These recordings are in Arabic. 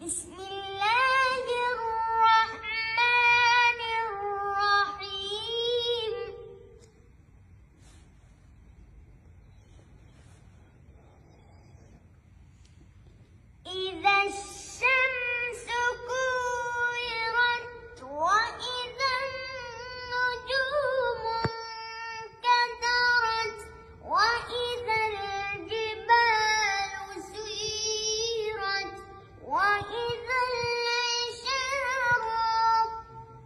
بسم الله الرحمن الرحيم. إذا الشمس كورت وإذا النجوم انكدرت وإذا الجبال سيرت وإذا العشار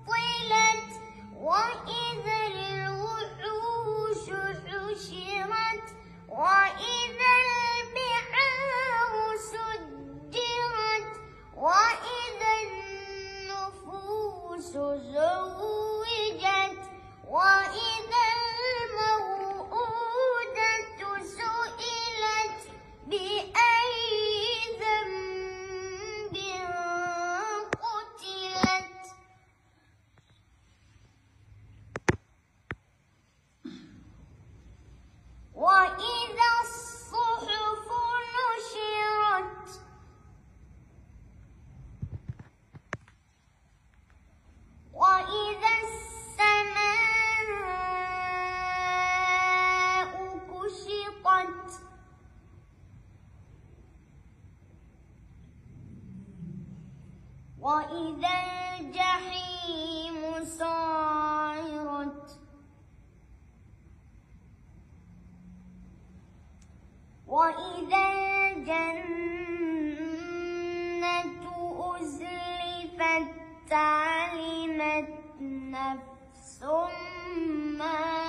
عطلت وإذا الوحوش حشرت وإذا البحار سجرت وإذا النفوس زوجت وإذا الموءودة سئلت بأي ذنب قتلت. وإذا الصحف نشرت وإذا السماء كشطت وإذا الجحيم سعرت وإذا الجنة أزلفت علمت نفس ما